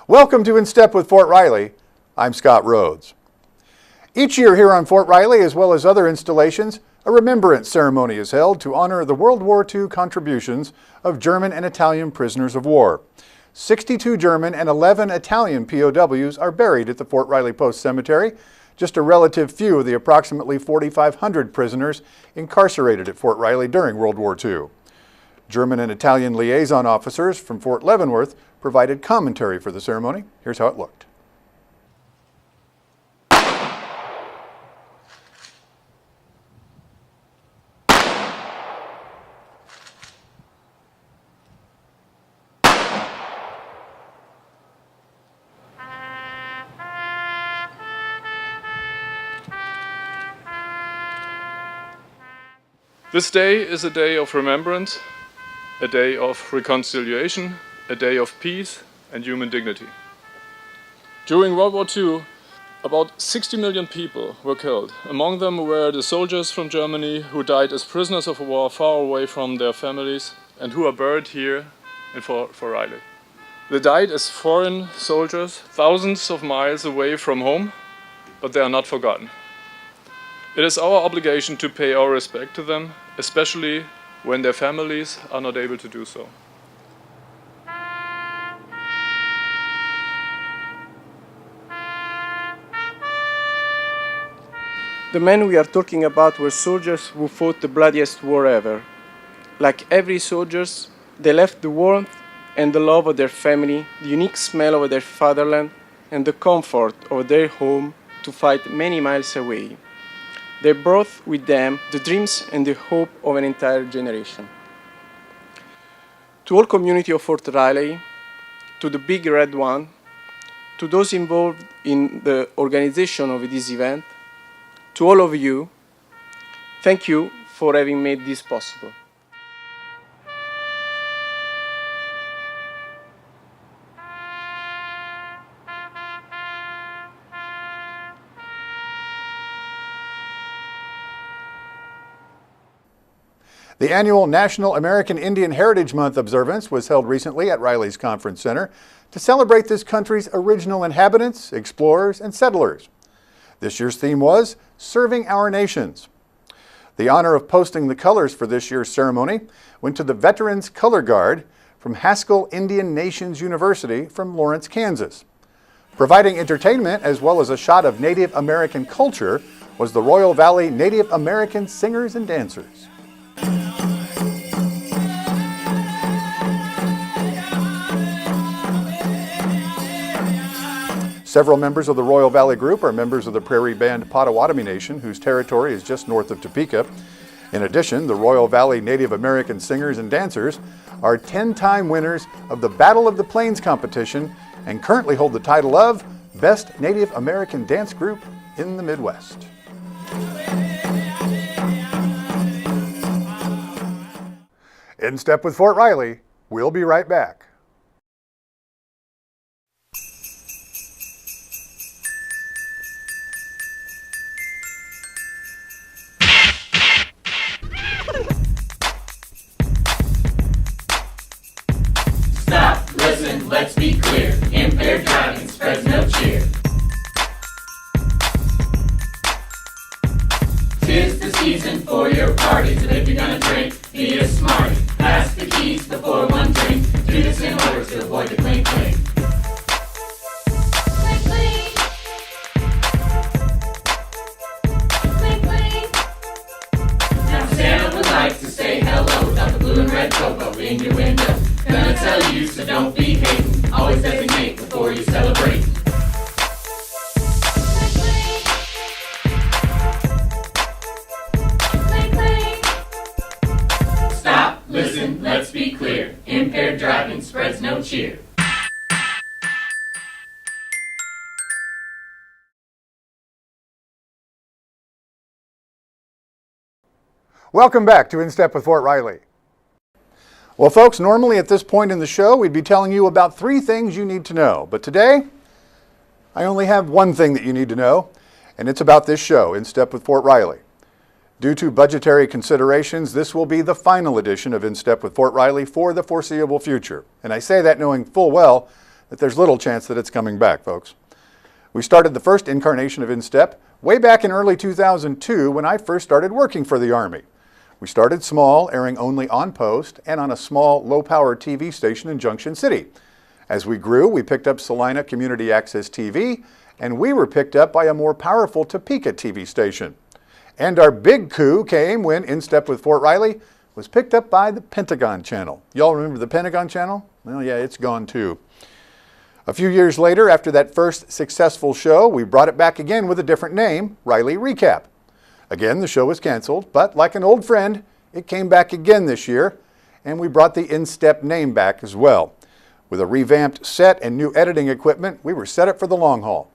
Welcome to In Step with Fort Riley. I'm Scott Rhodes. Each year here on Fort Riley, as well as other installations, a remembrance ceremony is held to honor the World War II contributions of German and Italian prisoners of war. 62 German and 11 Italian POWs are buried at the Fort Riley Post Cemetery, just a relative few of the approximately 4,500 prisoners incarcerated at Fort Riley during World War II. German and Italian liaison officers from Fort Leavenworth provided commentary for the ceremony. Here's how it looked. This day is a day of remembrance, a day of reconciliation, a day of peace and human dignity. During World War II, about 60 million people were killed. Among them were the soldiers from Germany who died as prisoners of war far away from their families and who are buried here in Fort Riley. They died as foreign soldiers, thousands of miles away from home, but they are not forgotten. It is our obligation to pay our respect to them, especially when their families are not able to do so. The men we are talking about were soldiers who fought the bloodiest war ever. Like every soldier, they left the warmth and the love of their family, the unique smell of their fatherland, and the comfort of their home to fight many miles away. They brought with them the dreams and the hope of an entire generation. To all community of Fort Riley, to the Big Red One, to those involved in the organization of this event, to all of you, thank you for having made this possible. The annual National American Indian Heritage Month observance was held recently at Riley's Conference Center to celebrate this country's original inhabitants, explorers, and settlers. This year's theme was Serving Our Nations. The honor of posting the colors for this year's ceremony went to the Veterans Color Guard from Haskell Indian Nations University from Lawrence, Kansas. Providing entertainment as well as a shot of Native American culture was the Royal Valley Native American Singers and Dancers. Several members of the Royal Valley Group are members of the Prairie Band Potawatomi Nation, whose territory is just north of Topeka. In addition, the Royal Valley Native American Singers and Dancers are 10-time winners of the Battle of the Plains competition and currently hold the title of Best Native American Dance Group in the Midwest. In Step with Fort Riley, we'll be right back. Stop, listen, let's be clear. Impaired driving spreads no cheer. 'Tis the season for your parties, and if you're gonna drink, be a smarty. Pass the keys before one drink. Do this in order to avoid the clink clink. Clink clink. Clink clink. Now Santa would like to say hello. Got the blue and red cocoa in your window. Gonna tell you, so don't be hating. Always designate before you celebrate. Stop, listen, let's be clear. Impaired driving spreads no cheer. Welcome back to In Step with Fort Riley. Well, folks, normally at this point in the show, we'd be telling you about 3 things you need to know. But today, I only have one thing that you need to know, and it's about this show, In Step with Fort Riley. Due to budgetary considerations, this will be the final edition of In Step with Fort Riley for the foreseeable future. And I say that knowing full well that there's little chance that it's coming back, folks. We started the first incarnation of InStep way back in early 2002 when I first started working for the Army. We started small, airing only on post and on a small, low-power TV station in Junction City. As we grew, we picked up Salina Community Access TV, and we were picked up by a more powerful Topeka TV station. And our big coup came when InStep with Fort Riley was picked up by the Pentagon Channel. Y'all remember the Pentagon Channel? Well, yeah, it's gone too. A few years later, after that first successful show, we brought it back again with a different name, Riley Recap. Again, the show was canceled, but like an old friend, it came back again this year, and we brought the InStep name back as well. With a revamped set and new editing equipment, we were set up for the long haul.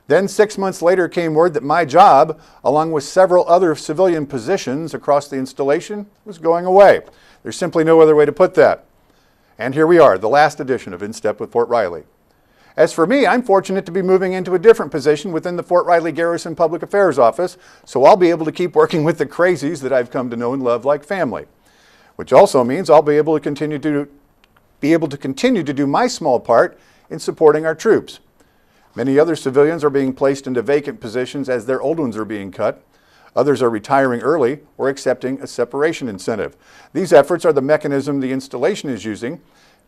Then 6 months later came word that my job, along with several other civilian positions across the installation, was going away. There's simply no other way to put that. And here we are, the last edition of InStep with Fort Riley. As for me, I'm fortunate to be moving into a different position within the Fort Riley Garrison Public Affairs Office, so I'll be able to keep working with the crazies that I've come to know and love like family. Which also means I'll be able to continue to do my small part in supporting our troops. Many other civilians are being placed into vacant positions as their old ones are being cut. Others are retiring early or accepting a separation incentive. These efforts are the mechanism the installation is using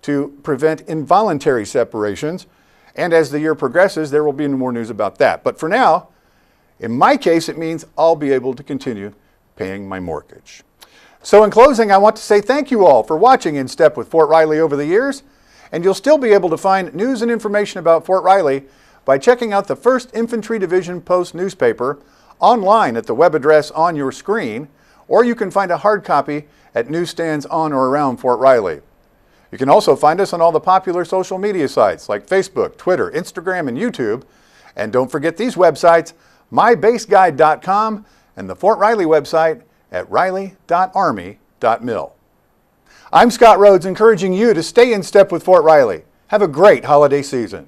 to prevent involuntary separations, and as the year progresses, there will be more news about that. But for now, in my case, it means I'll be able to continue paying my mortgage. So in closing, I want to say thank you all for watching InStep with Fort Riley over the years, and you'll still be able to find news and information about Fort Riley by checking out the 1st Infantry Division Post newspaper online at the web address on your screen, or you can find a hard copy at newsstands on or around Fort Riley. You can also find us on all the popular social media sites like Facebook, Twitter, Instagram, and YouTube. And don't forget these websites, mybaseguide.com and the Fort Riley website at riley.army.mil. I'm Scott Rhodes, encouraging you to stay in step with Fort Riley. Have a great holiday season.